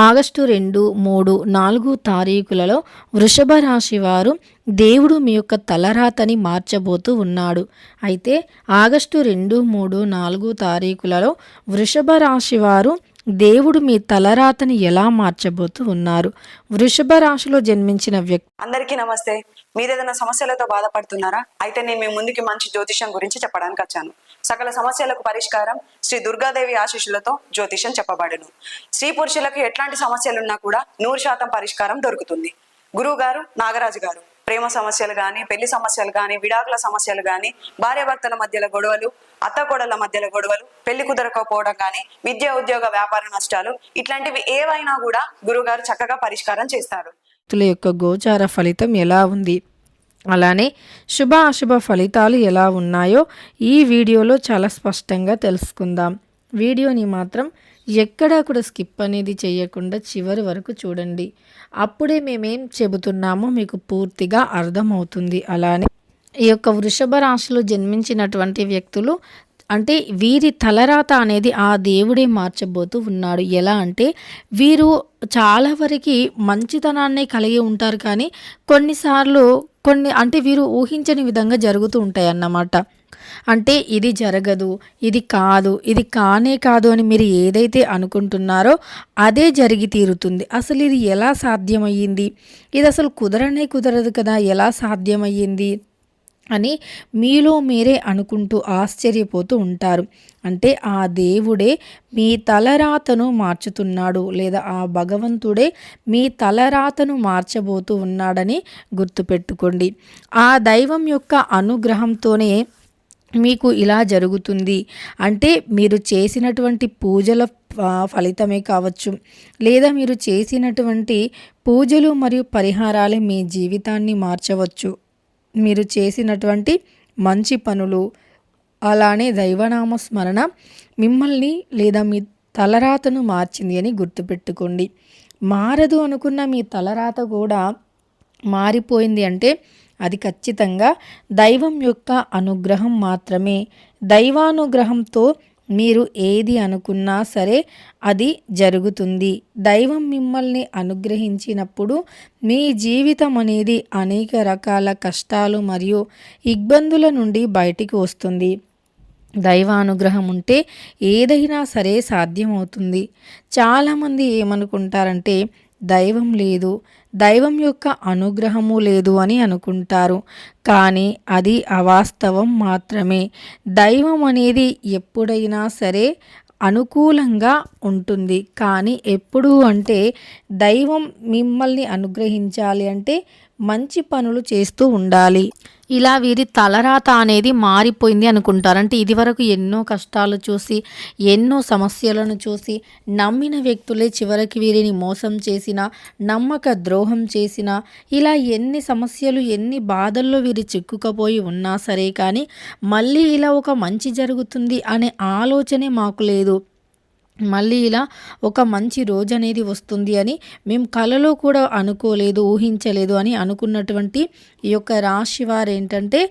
August 2, 3, 4 తారీఖులలో వృషభ రాశి వారు దేవుడు మీ యొక్క తలరాతని మార్చబోతూ ఉన్నాడు. అయితే ఆగస్టు 2, 3, 4 తారీఖులలో వృషభ రాశి వారు దేవుడు మీ తలరాతని ఎలా మార్చబోతూ ఉన్నారు? వృషభ రాశిలో జన్మించిన వ్యక్తి అందరికీ నమస్తే. మీరేదైనా సమస్యలతో బాధపడుతున్నారా? అయితే నేను మీ ముందుకి మంచి జ్యోతిషం గురించి చెప్పడానికి వచ్చాను. సకల సమస్యలకు పరిష్కారం శ్రీ దుర్గాదేవి ఆశీస్సులతో జ్యోతిషం చెప్పబడును. స్త్రీ పురుషులకు ఎట్లాంటి సమస్యలున్నా కూడా 100% పరిష్కారం దొరుకుతుంది. గురువు గారు నాగరాజు గారు ప్రేమ సమస్యలు కానీ, పెళ్లి సమస్యలు కానీ, విడాకుల సమస్యలు కానీ, భార్యాభర్తల మధ్యలో గొడవలు, అత్తకోడళ్ల మధ్యలో గొడవలు, పెళ్లి కుదరకపోవడం కానీ, విద్య ఉద్యోగ వ్యాపార నష్టాలు, ఇట్లాంటివి ఏవైనా కూడా గురువుగారు చక్కగా పరిష్కారం చేస్తారు. యొక్క గోచార ఫలితం ఎలా ఉంది, అలానే శుభ అశుభ ఫలితాలు ఎలా ఉన్నాయో ఈ వీడియోలో చాలా స్పష్టంగా తెలుసుకుందాం. వీడియోని మాత్రం ఎక్కడా కూడా స్కిప్ అనేది చేయకుండా చివరి వరకు చూడండి. అప్పుడే మేమేం చెబుతున్నామో మీకు పూర్తిగా అర్థమవుతుంది. అలానే ఈ యొక్క వృషభ రాశిలో జన్మించినటువంటి వ్యక్తులు అంటే వీరి తలరాత అనేది ఆ దేవుడే మార్చబోతూ ఉన్నాడు. ఎలా అంటే వీరు చాలా వరకు మంచితనాన్ని కలిగి ఉంటారు, కానీ కొన్నిసార్లు అంటే వీరు ఊహించని విధంగా జరుగుతూ ఉంటాయి అన్నమాట. అంటే ఇది జరగదు, ఇది కాదు, ఇది కానే కాదు అని మీరు ఏదైతే అనుకుంటున్నారో అదే జరిగి తీరుతుంది. అసలు ఇది ఎలా సాధ్యమయ్యింది, ఇది అసలు కుదరదు కదా, ఎలా సాధ్యమయ్యింది అని మీలో మీరే అనుకుంటూ ఆశ్చర్యపోతూ ఉంటారు. అంటే ఆ దేవుడే మీ తలరాతను మార్చుతున్నాడు, లేదా ఆ భగవంతుడే మీ తలరాతను మార్చబోతూ ఉన్నాడని గుర్తుపెట్టుకోండి. ఆ దైవం యొక్క అనుగ్రహంతోనే మీకు ఇలా జరుగుతుంది. అంటే మీరు చేసినటువంటి పూజల ఫలితమే కావచ్చు, లేదా మీరు చేసినటువంటి పూజలు మరియు పరిహారాలే మీ జీవితాన్ని మార్చవచ్చు. మీరు చేసినటువంటి మంచి పనులు, అలానే దైవనామ స్మరణ మిమ్మల్ని లేదా మీ తలరాతను మార్చింది అని గుర్తుపెట్టుకోండి. మారదు అనుకున్న మీ తలరాత కూడా మారిపోయింది అంటే అది ఖచ్చితంగా దైవం యొక్క అనుగ్రహం మాత్రమే. దైవానుగ్రహంతో మీరు ఏది అనుకున్నా సరే అది జరుగుతుంది. దైవం మిమ్మల్ని అనుగ్రహించినప్పుడు మీ జీవితం అనేది అనేక రకాల కష్టాలు మరియు ఇబ్బందుల నుండి బయటికి వస్తుంది. దైవానుగ్రహం ఉంటే ఏదైనా సరే సాధ్యమవుతుంది. చాలామంది ఏమనుకుంటారంటే దైవం లేదు, దైవం యొక్క అనుగ్రహము లేదు అని అనుకుంటారు. కానీ అది అవాస్తవం మాత్రమే. దైవం అనేది ఎప్పుడైనా సరే అనుకూలంగా ఉంటుంది. కానీ ఎప్పుడు అంటే దైవం మిమ్మల్ని అనుగ్రహించాలి అంటే మంచి పనులు చేస్తూ ఉండాలి. ఇలా వీరి తలరాత అనేది మారిపోయింది అనుకుంటారు. అంటే ఇదివరకు ఎన్నో కష్టాలు చూసి, ఎన్నో సమస్యలను చూసి నమ్మిన వ్యక్తులే చివరికి వీరిని మోసం చేసిన, నమ్మక ద్రోహం చేసిన, ఇలా ఎన్ని సమస్యలు ఎన్ని బాధల్లో వీరు చిక్కుకపోయి ఉన్నా సరే కానీ మళ్ళీ ఇలా ఒక మంచి జరుగుతుంది అనే ఆలోచనే మాకు లేదు. మళ్ళీ ఇలా ఒక మంచి రోజు అనేది వస్తుంది అని మేము కలలో కూడా అనుకోలేదు, ఊహించలేదు అని అనుకున్నటువంటి ఈ యొక్క రాశి వారు ఏంటంటే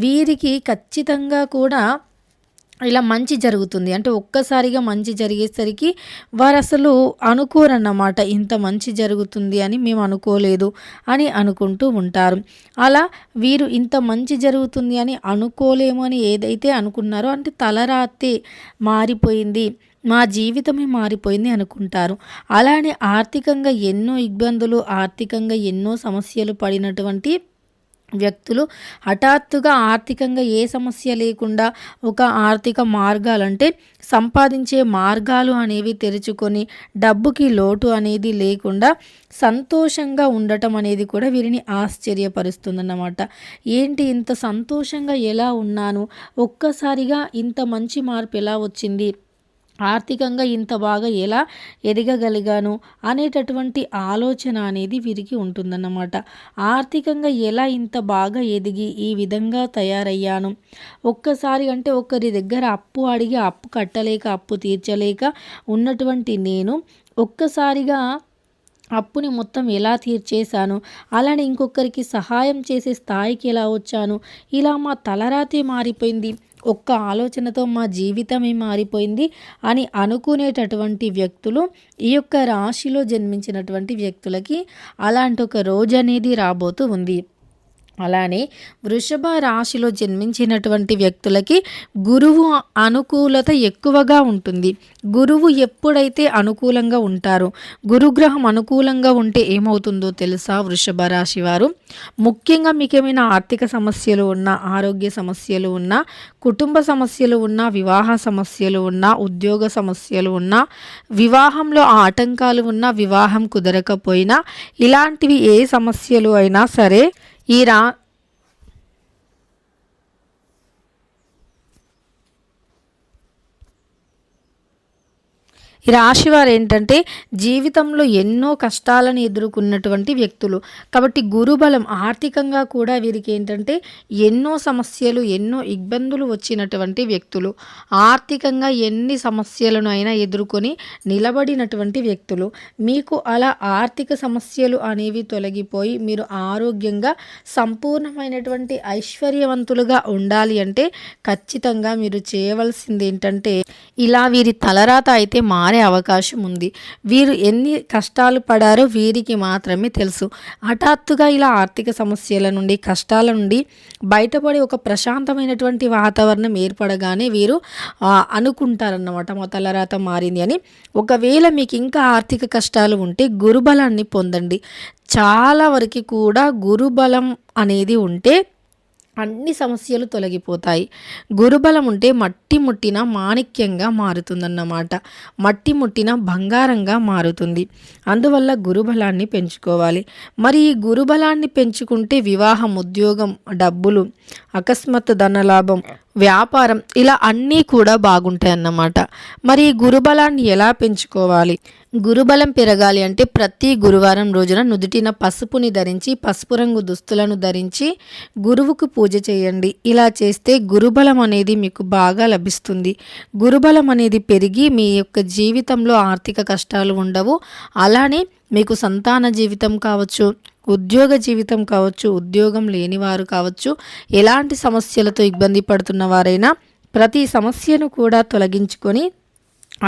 వీరికి ఖచ్చితంగా కూడా ఇలా మంచి జరుగుతుంది. అంటే ఒక్కసారిగా మంచి జరిగేసరికి వారు అసలు అనుకోరన్నమాట, ఇంత మంచి జరుగుతుంది అని మేము అనుకోలేదు అని అనుకుంటూ ఉంటారు. అలా వీరు ఇంత మంచి జరుగుతుంది అని అనుకోలేము అని ఏదైతే అనుకున్నారో అంటే తలరాతే మారిపోయింది, మా జీవితమే మారిపోయింది అనుకుంటారు. అలానే ఆర్థికంగా ఎన్నో ఇబ్బందులు, ఆర్థికంగా ఎన్నో సమస్యలు పడినటువంటి వ్యక్తులు హఠాత్తుగా ఆర్థికంగా ఏ సమస్య లేకుండా ఒక ఆర్థిక మార్గాలంటే సంపాదించే మార్గాలు అనేవి తెరుచుకొని డబ్బుకి లోటు అనేది లేకుండా సంతోషంగా ఉండటం అనేది కూడా వీరిని ఆశ్చర్యపరుస్తుందన్నమాట. ఏంటి ఇంత సంతోషంగా ఎలా ఉన్నాను, ఒక్కసారిగా ఇంత మంచి మార్పు ఎలా వచ్చింది, ఆర్థికంగా ఇంత బాగా ఎలా ఎదగగలిగాను అనేటటువంటి ఆలోచన అనేది వీరికి ఉంటుందన్నమాట. ఆర్థికంగా ఎలా ఇంత బాగా ఎదిగి ఈ విధంగా తయారయ్యాను, ఒక్కసారి అంటే ఒకరి దగ్గర అప్పు అడిగి అప్పు కట్టలేక అప్పు తీర్చలేక ఉన్నటువంటి నేను ఒక్కసారిగా అప్పుని మొత్తం ఎలా తీర్చేశాను, అలానే ఇంకొకరికి సహాయం చేసే స్థాయికి ఎలా వచ్చాను, ఇలా మా తలరాతే మారిపోయింది, ఒక్క ఆలోచనతో మా జీవితమే మారిపోయింది అని అనుకునేటటువంటి వ్యక్తులు ఈ యొక్క రాశిలో జన్మించినటువంటి వ్యక్తులకి అలాంటి ఒక రోజు అనేది రాబోతూ ఉంది. అలానే వృషభ రాశిలో జన్మించినటువంటి వ్యక్తులకి గురువు అనుకూలత ఎక్కువగా ఉంటుంది. గురువు ఎప్పుడైతే అనుకూలంగా ఉంటారో, గురుగ్రహం అనుకూలంగా ఉంటే ఏమవుతుందో తెలుసా వృషభ రాశి వారు? ముఖ్యంగా మీకు ఏమైనా ఆర్థిక సమస్యలు ఉన్నా, ఆరోగ్య సమస్యలు ఉన్నా, కుటుంబ సమస్యలు ఉన్నా, వివాహ సమస్యలు ఉన్నా, ఉద్యోగ సమస్యలు ఉన్నా, వివాహంలో ఆటంకాలు ఉన్నా, వివాహం కుదరకపోయినా, ఇలాంటివి ఏ సమస్యలు అయినా సరే ఈ రాశి వారు ఏంటంటే జీవితంలో ఎన్నో కష్టాలను ఎదుర్కొన్నటువంటి వ్యక్తులు. కాబట్టి గురుబలం ఆర్థికంగా కూడా వీరికి ఏంటంటే ఎన్నో సమస్యలు, ఎన్నో ఇబ్బందులు వచ్చినటువంటి వ్యక్తులు. ఆర్థికంగా ఎన్ని సమస్యలను అయినా ఎదుర్కొని నిలబడినటువంటి వ్యక్తులు. మీకు అలా ఆర్థిక సమస్యలు అనేవి తొలగిపోయి మీరు ఆరోగ్యంగా సంపూర్ణమైనటువంటి ఐశ్వర్యవంతులుగా ఉండాలి అంటే ఖచ్చితంగా మీరు చేయవలసింది ఏంటంటే ఇలా వీరి తలరాత అయితే మారే అవకాశం ఉంది. వీరు ఎన్ని కష్టాలు పడారో వీరికి మాత్రమే తెలుసు. హఠాత్తుగా ఇలా ఆర్థిక సమస్యల నుండి, కష్టాల నుండి బయటపడి ఒక ప్రశాంతమైనటువంటి వాతావరణం ఏర్పడగానే వీరు అనుకుంటారన్నమాట, మా తలరాత మారింది అని. ఒకవేళ మీకు ఇంకా ఆర్థిక కష్టాలు ఉంటే గురుబలాన్ని పొందండి. చాలా వరకు కూడా గురుబలం అనేది ఉంటే అన్ని సమస్యలు తొలగిపోతాయి. గురుబలం ఉంటే మట్టి ముట్టిన మాణిక్యంగా మారుతుందన్నమాట. మట్టి ముట్టిన బంగారంగా మారుతుంది. అందువల్ల గురుబలాన్ని పెంచుకోవాలి. మరి ఈ గురుబలాన్ని పెంచుకుంటే వివాహం, ఉద్యోగం, డబ్బులు, అకస్మాత్ ధనలాభం, వ్యాపారం ఇలా అన్నీ కూడా బాగుంటాయి అన్నమాట. మరి ఈ గురుబలాన్ని ఎలా పెంచుకోవాలి? గురుబలం పెరగాలి అంటే ప్రతి గురువారం రోజున నుదుటిన పసుపుని ధరించి, పసుపు రంగు దుస్తులను ధరించి గురువుకు పూజ చేయండి. ఇలా చేస్తే గురుబలం అనేది మీకు బాగా లభిస్తుంది. గురుబలం అనేది పెరిగి మీ యొక్క జీవితంలో ఆర్థిక కష్టాలు ఉండవు. అలానే మీకు సంతాన జీవితం కావచ్చు, ఉద్యోగ జీవితం కావచ్చు, ఉద్యోగం లేనివారు కావచ్చు, ఎలాంటి సమస్యలతో ఇబ్బంది పడుతున్న వారైనా ప్రతి సమస్యను కూడా తొలగించుకొని,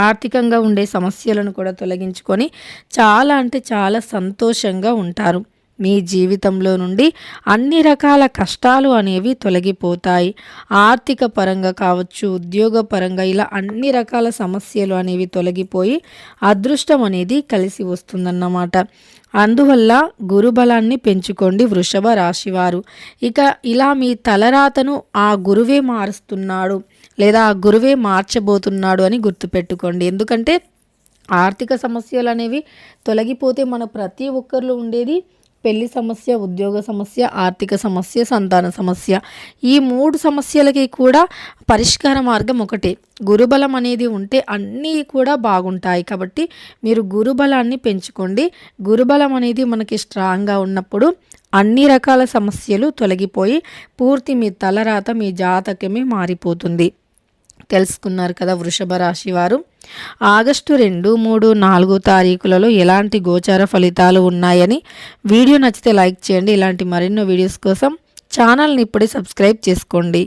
ఆర్థికంగా ఉండే సమస్యలను కూడా తొలగించుకొని చాలా అంటే చాలా సంతోషంగా ఉంటారు. మీ జీవితంలో నుండి అన్ని రకాల కష్టాలు అనేవి తొలగిపోతాయి. ఆర్థిక పరంగా కావచ్చు, ఉద్యోగ పరంగా ఇలా అన్ని రకాల సమస్యలు అనేవి తొలగిపోయి అదృష్టం అనేది కలిసి వస్తుందన్నమాట. అందువల్ల గురుబలాన్ని పెంచుకోండి వృషభ రాశివారు. ఇక ఇలా మీ తలరాతను ఆ గురువే మారుస్తున్నాడు లేదా ఆ గురువే మార్చబోతున్నాడు అని గుర్తుపెట్టుకోండి. ఎందుకంటే ఆర్థిక సమస్యలు అనేవి తొలగిపోతే మన ప్రతి ఒక్కరిలో ఉండేది పెళ్లి సమస్య, ఉద్యోగ సమస్య, ఆర్థిక సమస్య, సంతాన సమస్య. ఈ 3 సమస్యలకి కూడా పరిష్కార మార్గం ఒకటే. గురుబలం అనేది ఉంటే అన్నీ కూడా బాగుంటాయి. కాబట్టి మీరు గురుబలాన్ని పెంచుకోండి. గురుబలం అనేది మనకి స్ట్రాంగ్గా ఉన్నప్పుడు అన్ని రకాల సమస్యలు తొలగిపోయి పూర్తి మీ తలరాత, మీ జాతకమే మారిపోతుంది. తెలుసుకున్నారు కదా వృషభ రాశి వారు. ఆగస్టు 2, 3, 4 తారీఖులలో ఎలాంటి గోచార ఫలితాలు ఉన్నాయని. వీడియో నచ్చితే లైక్ చేయండి. ఇలాంటి మరెన్నో వీడియోస్ కోసం ఛానల్ని ఇప్పుడే సబ్స్క్రైబ్ చేసుకోండి.